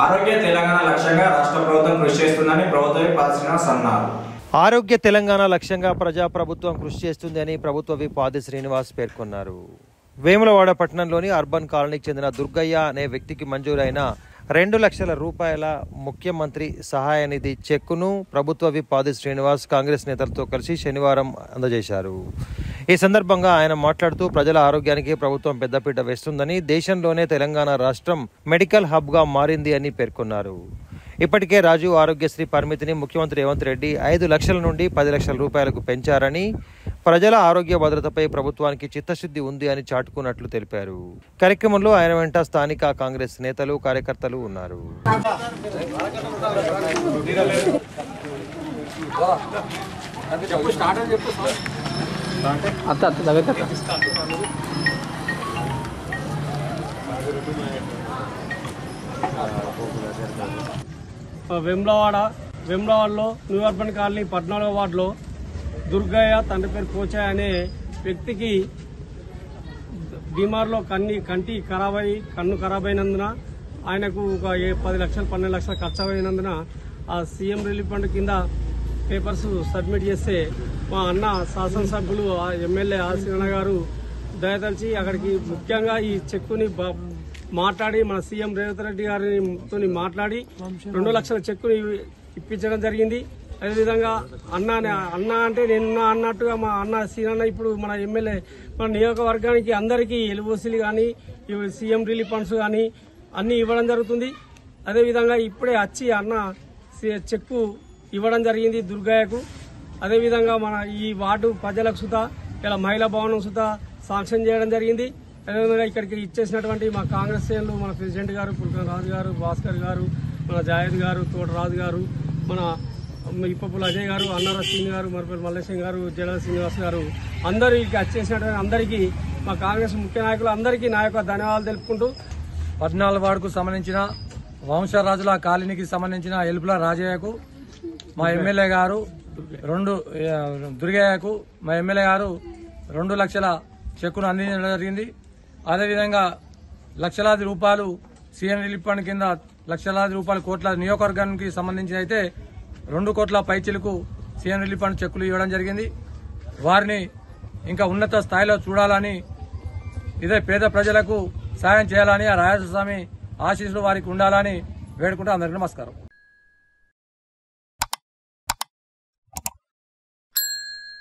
ఆరోగ్య తెలంగాణ లక్ష్యంగా రాష్ట్ర ప్రభుత్వం కృషి చేస్తుందని ప్రభుత్వ విప్ శ్రీనివాస్ అన్నారు. ఆరోగ్య తెలంగాణ లక్ష్యంగా ప్రజాప్రభుత్వం కృషి చేస్తుంది అని ప్రభుత్వ విప్ శ్రీనివాస్ పేర్కొన్నారు. వేములవాడ పట్టణంలోని అర్బన్ కాలనీకి చెందిన దుర్గయ్య అనే వ్యక్తికి మంజూరైన 2 లక్షల రూపాయల ముఖ్యమంత్రి సహాయ నిధి చెక్కును ప్రభుత్వ విప్ శ్రీనివాస్ కాంగ్రెస్ నేతలతో కలిసి శనివారం అందజేశారు. ఈ సందర్భంగా ఆయన మాట్లాడుతూ ప్రజల ఆరోగ్యానికి ప్రభుత్వం పెద్దపీట వేస్తుందని, దేశంలోనే తెలంగాణ రాష్ట్రం మెడికల్ హబ్గా మారింది అని పేర్కొన్నారు. ఇప్పటికే రాజు ఆరోగ్యశ్రీ పరిమితిని ముఖ్యమంత్రి రేవంత్ రెడ్డి 5 లక్షల నుండి 10 లక్షల రూపాయలకు పెంచారని, ప్రజల ఆరోగ్య భద్రతపై ప్రభుత్వానికి చిత్తశుద్ధి ఉంది అని చాటుకున్నట్లు తెలిపారు. కార్యక్రమంలో ఆయన వెంట స్థానిక కాంగ్రెస్ నేతలు, కార్యకర్తలు ఉన్నారు. వేములవాడలో న్యూ అర్బన్ కాలనీ 14వ వార్డులో దుర్గయ్య, తండ్రి పేరు పోచయ్య అనే వ్యక్తికి బీమార్లో కన్ను ఖరాబ్ అయినందున ఆయనకు ఒక 10 లక్షలు 12 లక్షలు ఖర్చు అయినందున ఆ సీఎం రిలీఫ్ ఫండ్ కింద పేపర్స్ సబ్మిట్ చేస్తే మా అన్న శాసనసభ్యులు ఎమ్మెల్యే ఆశీరణ గారు దయతలిచి అక్కడికి ముఖ్యంగా ఈ చెక్కుని మాట్లాడి మన సీఎం రేవంత్ రెడ్డి గారితో మాట్లాడి 2 లక్షల చెక్కుని ఇప్పించడం జరిగింది. అదేవిధంగా అన్న అంటే నేనున్నా అన్నట్టుగా మా అన్న సీనన్న ఇప్పుడు మన ఎమ్మెల్యే మన నియోజకవర్గానికి అందరికీ ఎల్ఓసీలు కానీ సీఎం రిలీఫ్ ఫండ్స్ కానీ అన్ని ఇవ్వడం జరుగుతుంది. అదేవిధంగా ఇప్పుడే వచ్చి అన్న చెక్కు ఇవ్వడం జరిగింది దుర్గయ్యకు. అదేవిధంగా మన ఈ వార్డు ప్రజలకు సుతా ఇలా మహిళా భవనం సుతా శాంక్షన్ చేయడం జరిగింది. అదేవిధంగా ఇక్కడికి ఇచ్చేసినటువంటి మా కాంగ్రెస్ శ్రేణులు, మన ప్రెసిడెంట్ గారు పుల్కన్ రాజు గారు, భాస్కర్ గారు, మన జాయద్ గారు, తోటరాజు గారు, మన ఇప్పపుల అజయ్ గారు, అన్నార శ్రీని గారు, మరపల్లి మల్లేశం గారు, జడల శ్రీనివాస్ గారు అందరూ ఇక్కడికి వచ్చేసినటువంటి అందరికీ మా కాంగ్రెస్ ముఖ్య నాయకులు అందరికీ నా యొక్క ధన్యవాదాలు తెలుపుకుంటూ 14వ వార్డుకు సంబంధించిన వంశరాజుల కాలనీకి సంబంధించిన ఎల్పుల రాజయ్యకు మా ఎమ్మెల్యే గారు దుర్గయ్యకు మా ఎమ్మెల్యే గారు 2 లక్షల చెక్కును అందించడం జరిగింది. అదేవిధంగా లక్షలాది రూపాయలు సీఎం రిలీఫ్ ఫండ్ కింద లక్షలాది రూపాయలు కోట్ల నియోజకవర్గానికి సంబంధించి అయితే 2 కోట్ల పైచిలకు సీఎం రిలీఫ్ ఫండ్ చెక్కులు ఇవ్వడం జరిగింది. వారిని ఇంకా ఉన్నత స్థాయిలో చూడాలని, ఇదే పేద ప్రజలకు సాయం చేయాలని, ఆ రాజస్వామి ఆశీస్సులు వారికి ఉండాలని వేడుకుంటూ అందరికీ నమస్కారం.